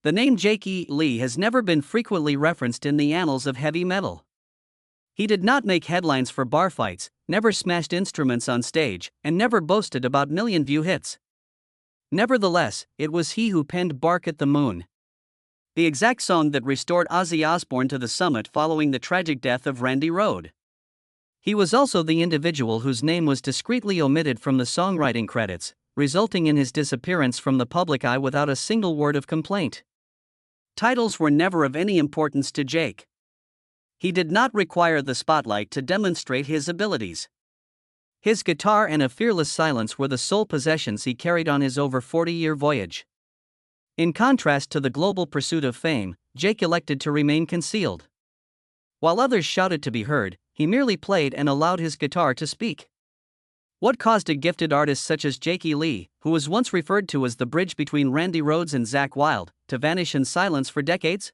The name Jake E. Lee has never been frequently referenced in the annals of heavy metal. He did not make headlines for bar fights, never smashed instruments on stage, and never boasted about million-view hits. Nevertheless, it was he who penned Bark at the Moon, the exact song that restored Ozzy Osbourne to the summit following the tragic death of Randy Rhoads. He was also the individual whose name was discreetly omitted from the songwriting credits, resulting in his disappearance from the public eye without a single word of complaint. Titles were never of any importance to Jake. He did not require the spotlight to demonstrate his abilities. His guitar and a fearless silence were the sole possessions he carried on his over 40-year voyage. In contrast to the global pursuit of fame, Jake elected to remain concealed. While others shouted to be heard, he merely played and allowed his guitar to speak. What caused a gifted artist such as Jake E. Lee, who was once referred to as the bridge between Randy Rhoads and Zakk Wylde, to vanish in silence for decades?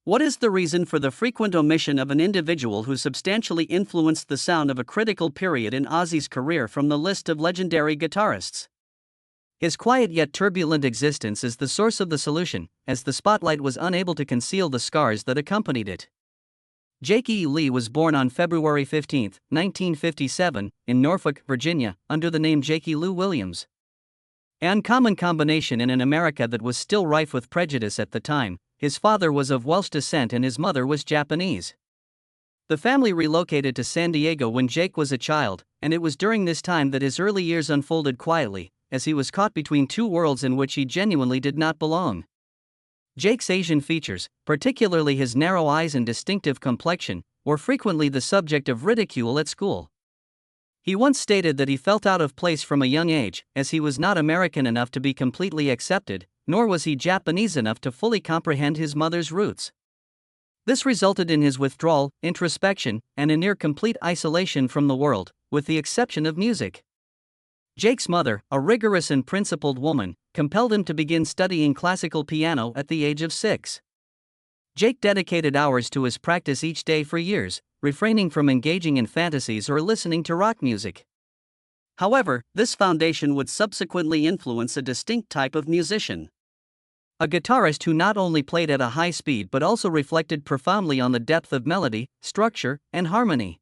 What is the reason for the frequent omission of an individual who substantially influenced the sound of a critical period in Ozzy's career from the list of legendary guitarists? His quiet yet turbulent existence is the source of the solution, as the spotlight was unable to conceal the scars that accompanied it. Jake E. Lee was born on February 15, 1957, in Norfolk, Virginia, under the name Jakey Lou Williams. An uncommon combination in an America that was still rife with prejudice at the time. His father was of Welsh descent and his mother was Japanese. The family relocated to San Diego when Jake was a child, and it was during this time that his early years unfolded quietly, as he was caught between two worlds in which he genuinely did not belong. Jake's Asian features, particularly his narrow eyes and distinctive complexion, were frequently the subject of ridicule at school. He once stated that he felt out of place from a young age, as he was not American enough to be completely accepted, nor was he Japanese enough to fully comprehend his mother's roots. This resulted in his withdrawal, introspection, and a near-complete isolation from the world, with the exception of music. Jake's mother, a rigorous and principled woman, compelled him to begin studying classical piano at the age of 6. Jake dedicated hours to his practice each day for years, refraining from engaging in fantasies or listening to rock music. However, this foundation would subsequently influence a distinct type of musician. A guitarist who not only played at a high speed but also reflected profoundly on the depth of melody, structure, and harmony.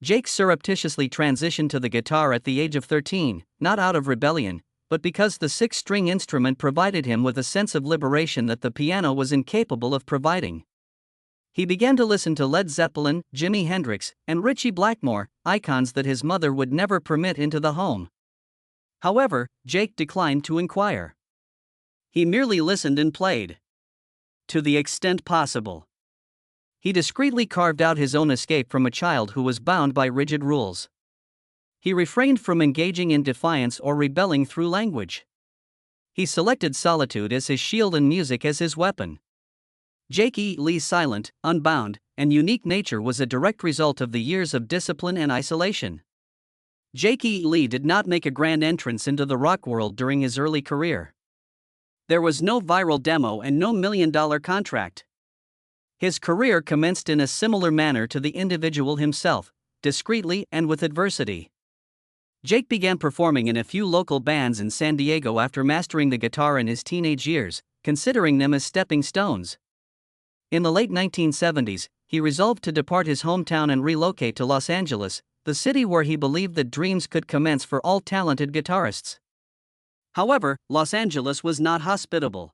Jake surreptitiously transitioned to the guitar at the age of 13, not out of rebellion, but because the six-string instrument provided him with a sense of liberation that the piano was incapable of providing. He began to listen to Led Zeppelin, Jimi Hendrix, and Ritchie Blackmore, icons that his mother would never permit into the home. However, Jake declined to inquire. He merely listened and played. To the extent possible. He discreetly carved out his own escape from a child who was bound by rigid rules. He refrained from engaging in defiance or rebelling through language. He selected solitude as his shield and music as his weapon. Jake E. Lee's silent, unbound, and unique nature was a direct result of the years of discipline and isolation. Jake E. Lee did not make a grand entrance into the rock world during his early career. There was no viral demo and no million-dollar contract. His career commenced in a similar manner to the individual himself, discreetly and with adversity. Jake began performing in a few local bands in San Diego after mastering the guitar in his teenage years, considering them as stepping stones. In the late 1970s, he resolved to depart his hometown and relocate to Los Angeles, the city where he believed that dreams could commence for all talented guitarists. However, Los Angeles was not hospitable.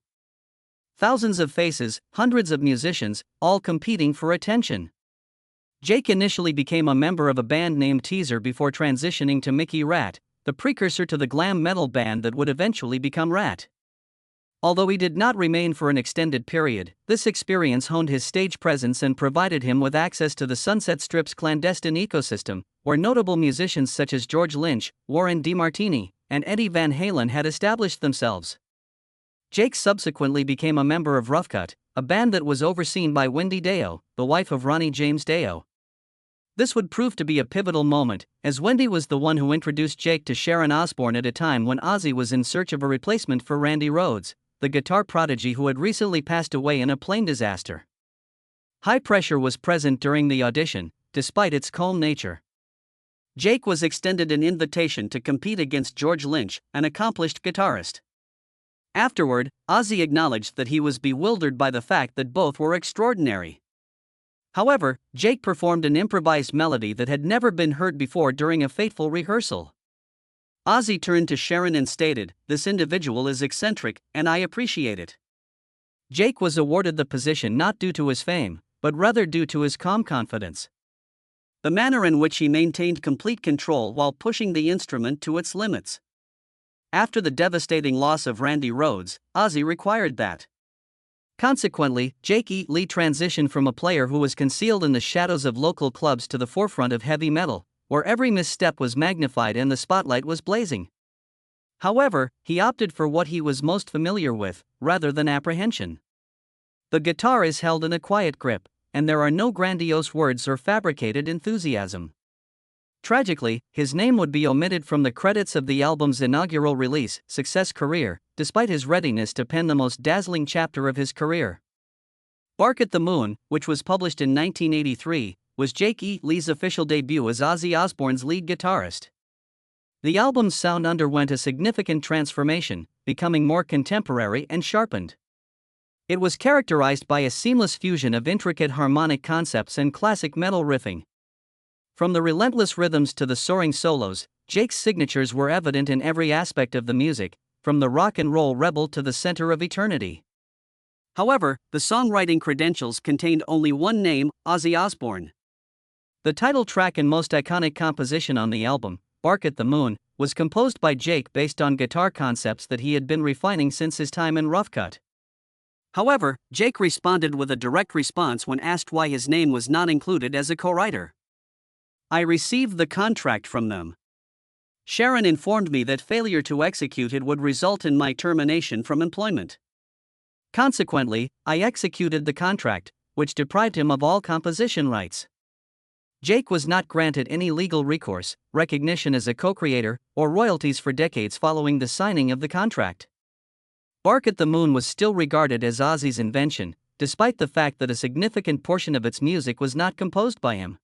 Thousands of faces, hundreds of musicians, all competing for attention. Jake initially became a member of a band named Teaser before transitioning to Mickey Rat, the precursor to the glam metal band that would eventually become Rat. Although he did not remain for an extended period, this experience honed his stage presence and provided him with access to the Sunset Strip's clandestine ecosystem, where notable musicians such as George Lynch, Warren DeMartini, and Eddie Van Halen had established themselves. Jake subsequently became a member of Rough Cut, a band that was overseen by Wendy Deo, the wife of Ronnie James Dio. This would prove to be a pivotal moment, as Wendy was the one who introduced Jake to Sharon Osbourne at a time when Ozzy was in search of a replacement for Randy Rhoads, the guitar prodigy who had recently passed away in a plane disaster. High pressure was present during the audition, despite its calm nature. Jake was extended an invitation to compete against George Lynch, an accomplished guitarist. Afterward, Ozzy acknowledged that he was bewildered by the fact that both were extraordinary. However, Jake performed an improvised melody that had never been heard before during a fateful rehearsal. Ozzy turned to Sharon and stated, "This individual is eccentric, and I appreciate it." Jake was awarded the position not due to his fame, but rather due to his calm confidence. The manner in which he maintained complete control while pushing the instrument to its limits. After the devastating loss of Randy Rhoads, Ozzy required that. Consequently, Jake E. Lee transitioned from a player who was concealed in the shadows of local clubs to the forefront of heavy metal, where every misstep was magnified and the spotlight was blazing. However, he opted for what he was most familiar with, rather than apprehension. The guitar is held in a quiet grip, and there are no grandiose words or fabricated enthusiasm. Tragically, his name would be omitted from the credits of the album's inaugural release, Success Career, despite his readiness to pen the most dazzling chapter of his career. Bark at the Moon, which was published in 1983, was Jake E. Lee's official debut as Ozzy Osbourne's lead guitarist. The album's sound underwent a significant transformation, becoming more contemporary and sharpened. It was characterized by a seamless fusion of intricate harmonic concepts and classic metal riffing. From the relentless rhythms to the soaring solos, Jake's signatures were evident in every aspect of the music, from the rock and roll rebel to the center of eternity. However, the songwriting credentials contained only one name, Ozzy Osbourne. The title track and most iconic composition on the album, Bark at the Moon, was composed by Jake based on guitar concepts that he had been refining since his time in Rough Cut. However, Jake responded with a direct response when asked why his name was not included as a co-writer. "I received the contract from them. Sharon informed me that failure to execute it would result in my termination from employment. Consequently, I executed the contract, which deprived him of all composition rights." Jake was not granted any legal recourse, recognition as a co-creator, or royalties for decades following the signing of the contract. Bark at the Moon was still regarded as Ozzy's invention, despite the fact that a significant portion of its music was not composed by him.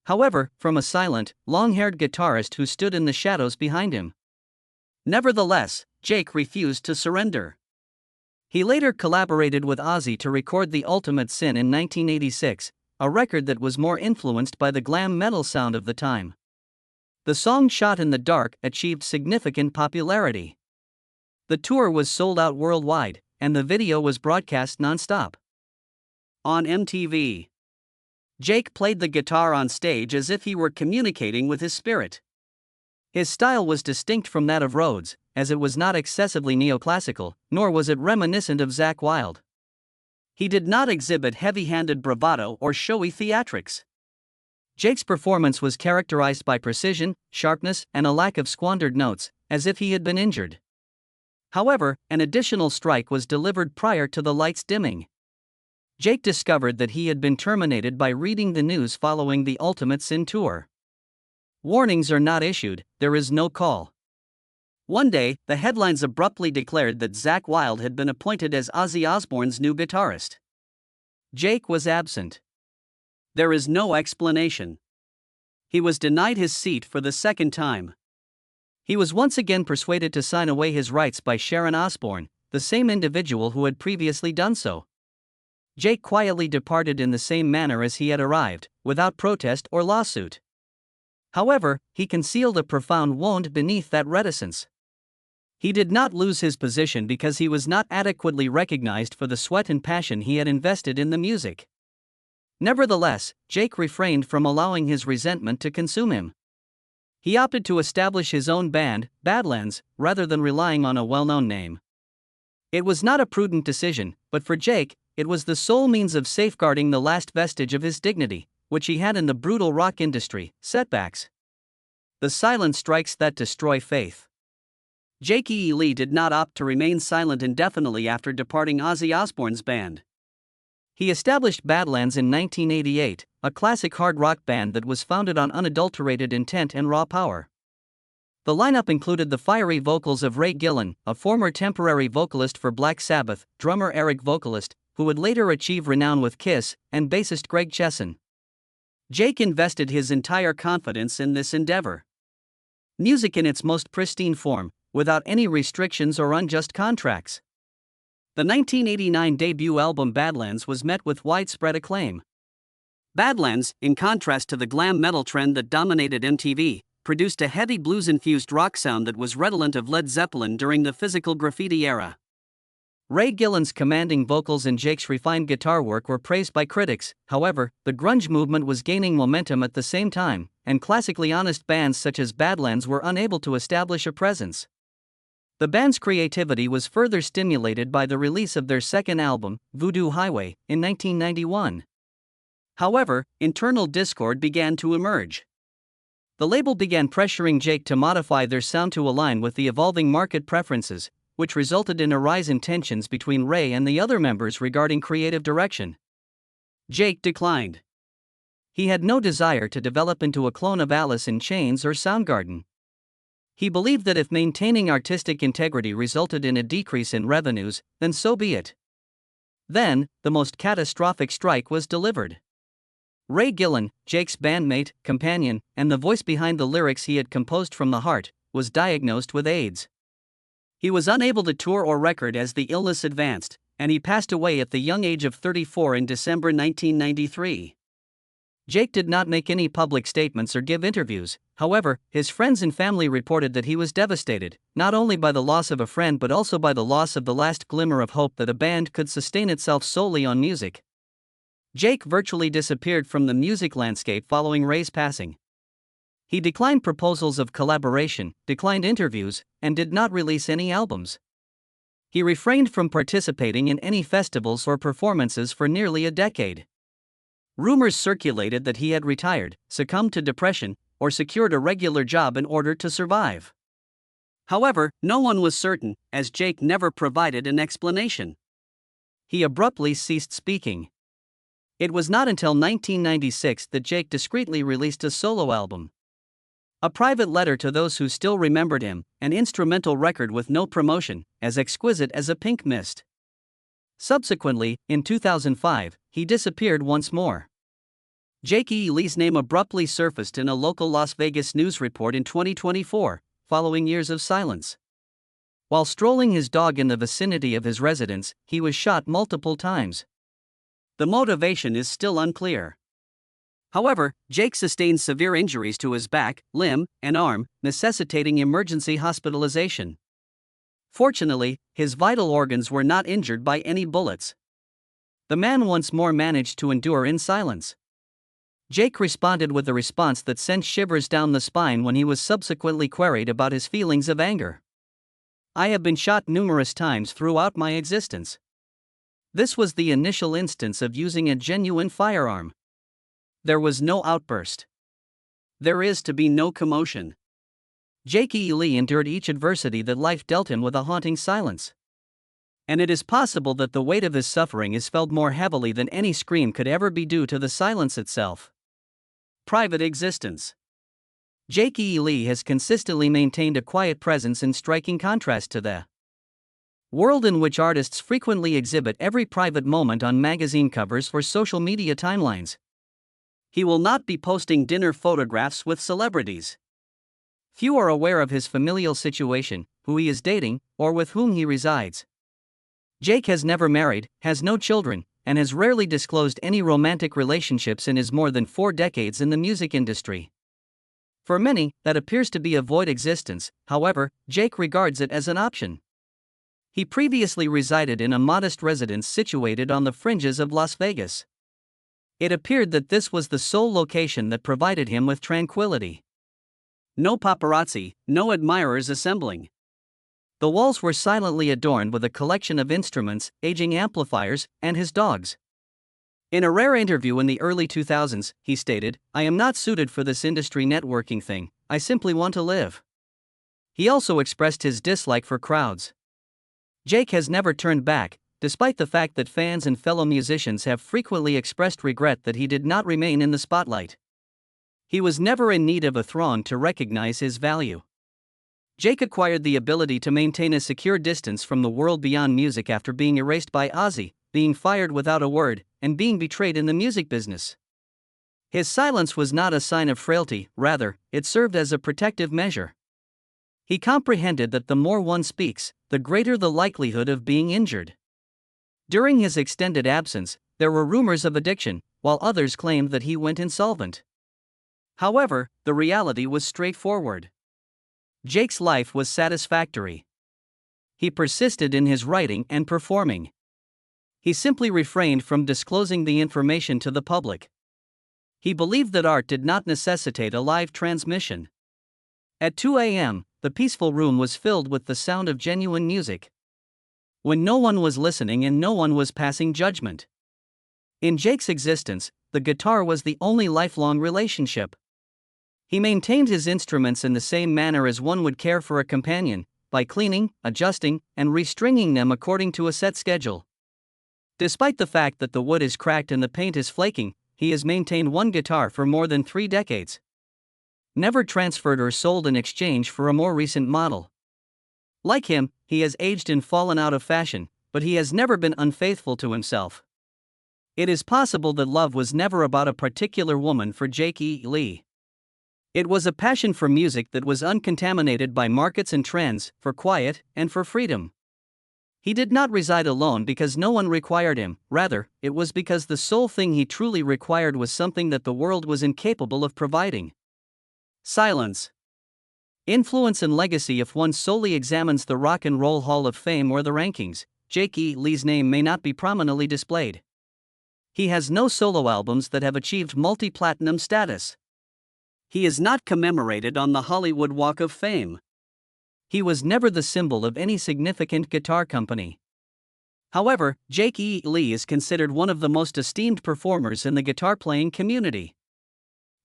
However, from a silent, long-haired guitarist who stood in the shadows behind him. Nevertheless, Jake refused to surrender. He later collaborated with Ozzy to record The Ultimate Sin in 1986, a record that was more influenced by the glam metal sound of the time. The song Shot in the Dark achieved significant popularity. The tour was sold out worldwide, and the video was broadcast non-stop. On MTV, Jake played the guitar on stage as if he were communicating with his spirit. His style was distinct from that of Rhoads, as it was not excessively neoclassical, nor was it reminiscent of Zakk Wylde. He did not exhibit heavy-handed bravado or showy theatrics. Jake's performance was characterized by precision, sharpness, and a lack of squandered notes, as if he had been injured. However, an additional strike was delivered prior to the lights dimming. Jake discovered that he had been terminated by reading the news following the Ultimate Sin tour. Warnings are not issued, there is no call. One day, the headlines abruptly declared that Zakk Wylde had been appointed as Ozzy Osbourne's new guitarist. Jake was absent. There is no explanation. He was denied his seat for the second time. He was once again persuaded to sign away his rights by Sharon Osbourne, the same individual who had previously done so. Jake quietly departed in the same manner as he had arrived, without protest or lawsuit. However, he concealed a profound wound beneath that reticence. He did not lose his position because he was not adequately recognized for the sweat and passion he had invested in the music. Nevertheless, Jake refrained from allowing his resentment to consume him. He opted to establish his own band, Badlands, rather than relying on a well-known name. It was not a prudent decision, but for Jake, it was the sole means of safeguarding the last vestige of his dignity, which he had in the brutal rock industry, setbacks. The silent strikes that destroy faith. Jake E. Lee did not opt to remain silent indefinitely after departing Ozzy Osbourne's band. He established Badlands in 1988, a classic hard rock band that was founded on unadulterated intent and raw power. The lineup included the fiery vocals of Ray Gillen, a former temporary vocalist for Black Sabbath, drummer Eric Vocalist, who would later achieve renown with Kiss, and bassist Greg Chesson. Jake invested his entire confidence in this endeavor. Music in its most pristine form, without any restrictions or unjust contracts. The 1989 debut album Badlands was met with widespread acclaim. Badlands, in contrast to the glam metal trend that dominated MTV, produced a heavy blues-infused rock sound that was redolent of Led Zeppelin during the physical graffiti era. Ray Gillen's commanding vocals and Jake's refined guitar work were praised by critics. However, the grunge movement was gaining momentum at the same time, and classically honest bands such as Badlands were unable to establish a presence. The band's creativity was further stimulated by the release of their second album, Voodoo Highway, in 1991. However, internal discord began to emerge. The label began pressuring Jake to modify their sound to align with the evolving market preferences, which resulted in a rise in tensions between Ray and the other members regarding creative direction. Jake declined. He had no desire to develop into a clone of Alice in Chains or Soundgarden. He believed that if maintaining artistic integrity resulted in a decrease in revenues, then so be it. Then, the most catastrophic strike was delivered. Ray Gillen, Jake's bandmate, companion, and the voice behind the lyrics he had composed from the heart, was diagnosed with AIDS. He was unable to tour or record as the illness advanced, and he passed away at the young age of 34 in December 1993. Jake did not make any public statements or give interviews. However, his friends and family reported that he was devastated, not only by the loss of a friend but also by the loss of the last glimmer of hope that a band could sustain itself solely on music. Jake virtually disappeared from the music landscape following Ray's passing. He declined proposals of collaboration, declined interviews, and did not release any albums. He refrained from participating in any festivals or performances for nearly a decade. Rumors circulated that he had retired, succumbed to depression, or secured a regular job in order to survive. However, no one was certain, as Jake never provided an explanation. He abruptly ceased speaking. It was not until 1996 that Jake discreetly released a solo album. A private letter to those who still remembered him, an instrumental record with no promotion, as exquisite as a pink mist. Subsequently, in 2005, he disappeared once more. Jake E. Lee's name abruptly surfaced in a local Las Vegas news report in 2024, following years of silence. While strolling his dog in the vicinity of his residence, he was shot multiple times. The motivation is still unclear. However, Jake sustained severe injuries to his back, limb, and arm, necessitating emergency hospitalization. Fortunately, his vital organs were not injured by any bullets. The man once more managed to endure in silence. Jake responded with a response that sent shivers down the spine when he was subsequently queried about his feelings of anger. "I have been shot numerous times throughout my existence. This was the initial instance of using a genuine firearm. There was no outburst. There is to be no commotion." Jake E. Lee endured each adversity that life dealt him with a haunting silence. And it is possible that the weight of his suffering is felt more heavily than any scream could ever be due to the silence itself. Private existence. Jake E. Lee has consistently maintained a quiet presence in striking contrast to the world in which artists frequently exhibit every private moment on magazine covers or social media timelines. He will not be posting dinner photographs with celebrities. Few are aware of his familial situation, who he is dating, or with whom he resides. Jake has never married, has no children, and has rarely disclosed any romantic relationships in his more than 4 decades in the music industry. For many, that appears to be a void existence. However, Jake regards it as an option. He previously resided in a modest residence situated on the fringes of Las Vegas. It appeared that this was the sole location that provided him with tranquility. No paparazzi, no admirers assembling. The walls were silently adorned with a collection of instruments, aging amplifiers, and his dogs. In a rare interview in the early 2000s, he stated, "I am not suited for this industry networking thing, I simply want to live." He also expressed his dislike for crowds. Jake has never turned back, despite the fact that fans and fellow musicians have frequently expressed regret that he did not remain in the spotlight. He was never in need of a throne to recognize his value. Jake acquired the ability to maintain a secure distance from the world beyond music after being erased by Ozzy, being fired without a word, and being betrayed in the music business. His silence was not a sign of frailty, rather, it served as a protective measure. He comprehended that the more one speaks, the greater the likelihood of being injured. During his extended absence, there were rumors of addiction, while others claimed that he went insolvent. However, the reality was straightforward. Jake's life was satisfactory. He persisted in his writing and performing. He simply refrained from disclosing the information to the public. He believed that art did not necessitate a live transmission. At 2 a.m., the peaceful room was filled with the sound of genuine music. When no one was listening and no one was passing judgment. In Jake's existence, the guitar was the only lifelong relationship. He maintained his instruments in the same manner as one would care for a companion, by cleaning, adjusting, and restringing them according to a set schedule. Despite the fact that the wood is cracked and the paint is flaking, he has maintained one guitar for more than 3 decades. Never transferred or sold in exchange for a more recent model. Like him, he has aged and fallen out of fashion, but he has never been unfaithful to himself. It is possible that love was never about a particular woman for Jake E. Lee. It was a passion for music that was uncontaminated by markets and trends, for quiet, and for freedom. He did not reside alone because no one required him, rather, it was because the sole thing he truly required was something that the world was incapable of providing. Silence. Influence and legacy. If one solely examines the Rock and Roll Hall of Fame or the rankings, Jake E. Lee's name may not be prominently displayed. He has no solo albums that have achieved multi-platinum status. He is not commemorated on the Hollywood Walk of Fame. He was never the symbol of any significant guitar company. However, Jake E. Lee is considered one of the most esteemed performers in the guitar-playing community.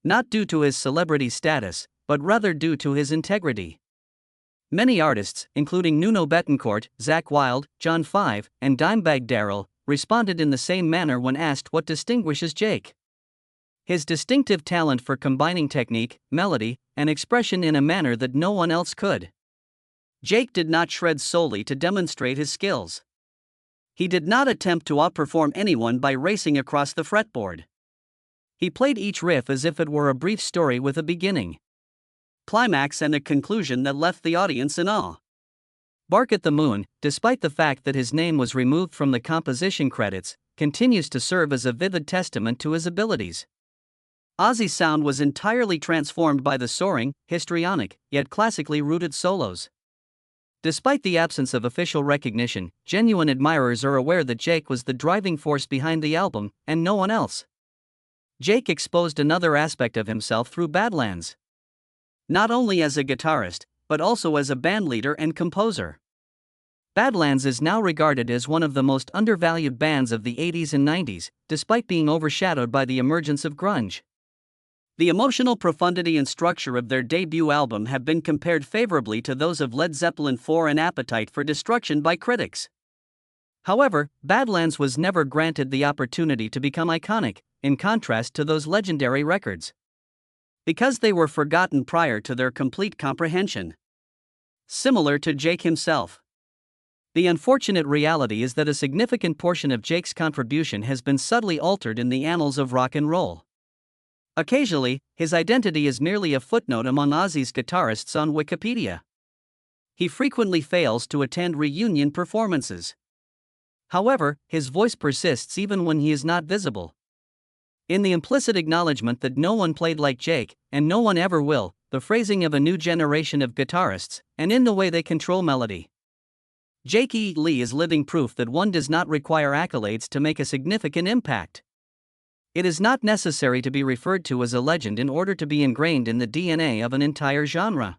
Not due to his celebrity status, but rather due to his integrity. Many artists, including Nuno Bettencourt, Zakk Wylde, John Five, and Dimebag Darrell, responded in the same manner when asked what distinguishes Jake. His distinctive talent for combining technique, melody, and expression in a manner that no one else could. Jake did not shred solely to demonstrate his skills. He did not attempt to outperform anyone by racing across the fretboard. He played each riff as if it were a brief story with a beginning, climax, and a conclusion that left the audience in awe. Bark at the Moon, despite the fact that his name was removed from the composition credits, continues to serve as a vivid testament to his abilities. Ozzy's sound was entirely transformed by the soaring, histrionic, yet classically rooted solos. Despite the absence of official recognition, genuine admirers are aware that Jake was the driving force behind the album, and no one else. Jake exposed another aspect of himself through Badlands. Not only as a guitarist, but also as a bandleader and composer. Badlands is now regarded as one of the most undervalued bands of the 80s and 90s, despite being overshadowed by the emergence of grunge. The emotional profundity and structure of their debut album have been compared favorably to those of Led Zeppelin IV and Appetite for Destruction by critics. However, Badlands was never granted the opportunity to become iconic, in contrast to those legendary records. Because they were forgotten prior to their complete comprehension. Similar to Jake himself. The unfortunate reality is that a significant portion of Jake's contribution has been subtly altered in the annals of rock and roll. Occasionally, his identity is merely a footnote among Ozzy's guitarists on Wikipedia. He frequently fails to attend reunion performances. However, his voice persists even when he is not visible. In the implicit acknowledgement that no one played like Jake, and no one ever will, the phrasing of a new generation of guitarists, and in the way they control melody. Jake E. Lee is living proof that one does not require accolades to make a significant impact. It is not necessary to be referred to as a legend in order to be ingrained in the DNA of an entire genre.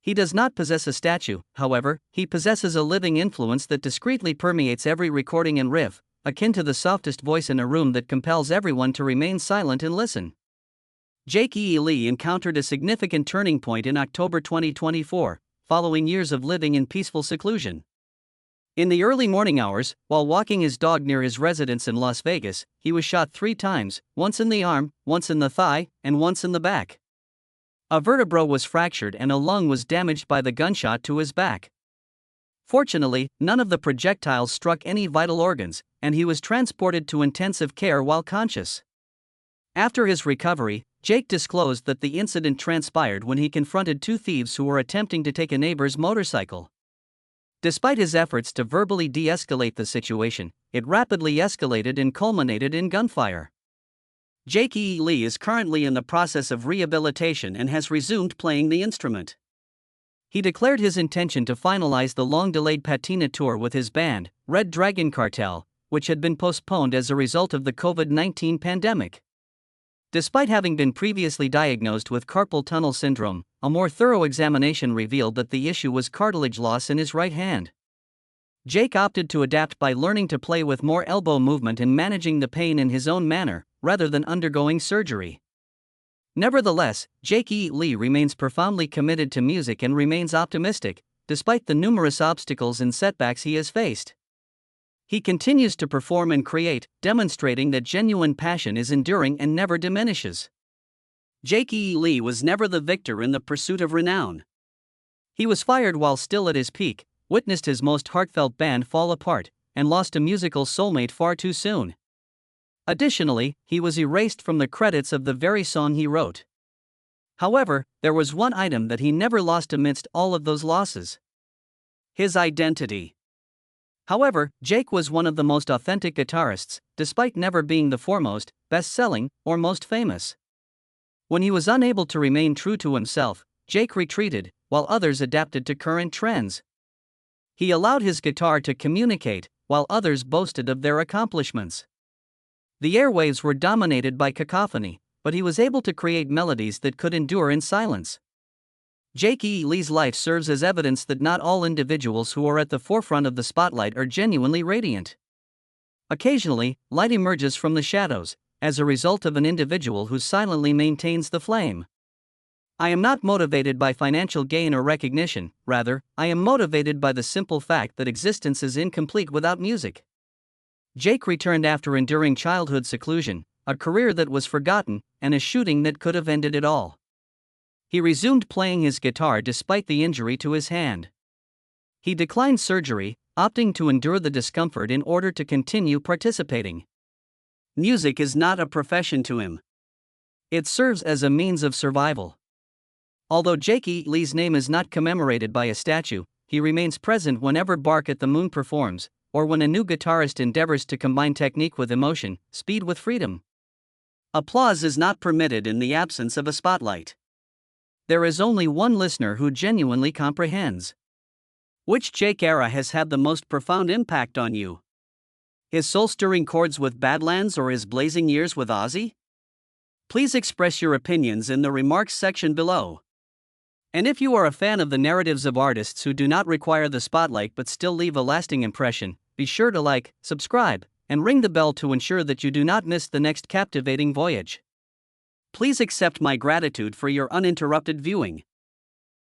He does not possess a statue, however, he possesses a living influence that discreetly permeates every recording and riff, akin to the softest voice in a room that compels everyone to remain silent and listen. Jake E. Lee encountered a significant turning point in October 2024, following years of living in peaceful seclusion. In the early morning hours, while walking his dog near his residence in Las Vegas, he was shot 3 times, once in the arm, once in the thigh, and once in the back. A vertebra was fractured and a lung was damaged by the gunshot to his back. Fortunately, none of the projectiles struck any vital organs, and he was transported to intensive care while conscious. After his recovery, Jake disclosed that the incident transpired when he confronted two thieves who were attempting to take a neighbor's motorcycle. Despite his efforts to verbally de-escalate the situation, it rapidly escalated and culminated in gunfire. Jake E. Lee is currently in the process of rehabilitation and has resumed playing the instrument. He declared his intention to finalize the long-delayed Patina tour with his band, Red Dragon Cartel, which had been postponed as a result of the COVID-19 pandemic. Despite having been previously diagnosed with carpal tunnel syndrome, a more thorough examination revealed that the issue was cartilage loss in his right hand. Jake opted to adapt by learning to play with more elbow movement and managing the pain in his own manner, rather than undergoing surgery. Nevertheless, Jake E. Lee remains profoundly committed to music and remains optimistic, despite the numerous obstacles and setbacks he has faced. He continues to perform and create, demonstrating that genuine passion is enduring and never diminishes. Jake E. Lee was never the victor in the pursuit of renown. He was fired while still at his peak, witnessed his most heartfelt band fall apart, and lost a musical soulmate far too soon. Additionally, he was erased from the credits of the very song he wrote. However, there was one item that he never lost amidst all of those losses: his identity. However, Jake was one of the most authentic guitarists, despite never being the foremost, best-selling, or most famous. When he was unable to remain true to himself, Jake retreated, while others adapted to current trends. He allowed his guitar to communicate, while others boasted of their accomplishments. The airwaves were dominated by cacophony, but he was able to create melodies that could endure in silence. Jake E. Lee's life serves as evidence that not all individuals who are at the forefront of the spotlight are genuinely radiant. Occasionally, light emerges from the shadows, as a result of an individual who silently maintains the flame. I am not motivated by financial gain or recognition, rather, I am motivated by the simple fact that existence is incomplete without music. Jake returned after enduring childhood seclusion, a career that was forgotten, and a shooting that could have ended it all. He resumed playing his guitar despite the injury to his hand. He declined surgery, opting to endure the discomfort in order to continue participating. Music is not a profession to him. It serves as a means of survival. Although Jake E. Lee's name is not commemorated by a statue, he remains present whenever Bark at the Moon performs, or when a new guitarist endeavors to combine technique with emotion, speed with freedom. Applause is not permitted in the absence of a spotlight. There is only one listener who genuinely comprehends. Which Jake era has had the most profound impact on you? His soul-stirring chords with Badlands or his blazing years with Ozzy? Please express your opinions in the remarks section below. And if you are a fan of the narratives of artists who do not require the spotlight but still leave a lasting impression, be sure to like, subscribe, and ring the bell to ensure that you do not miss the next captivating voyage. Please accept my gratitude for your uninterrupted viewing.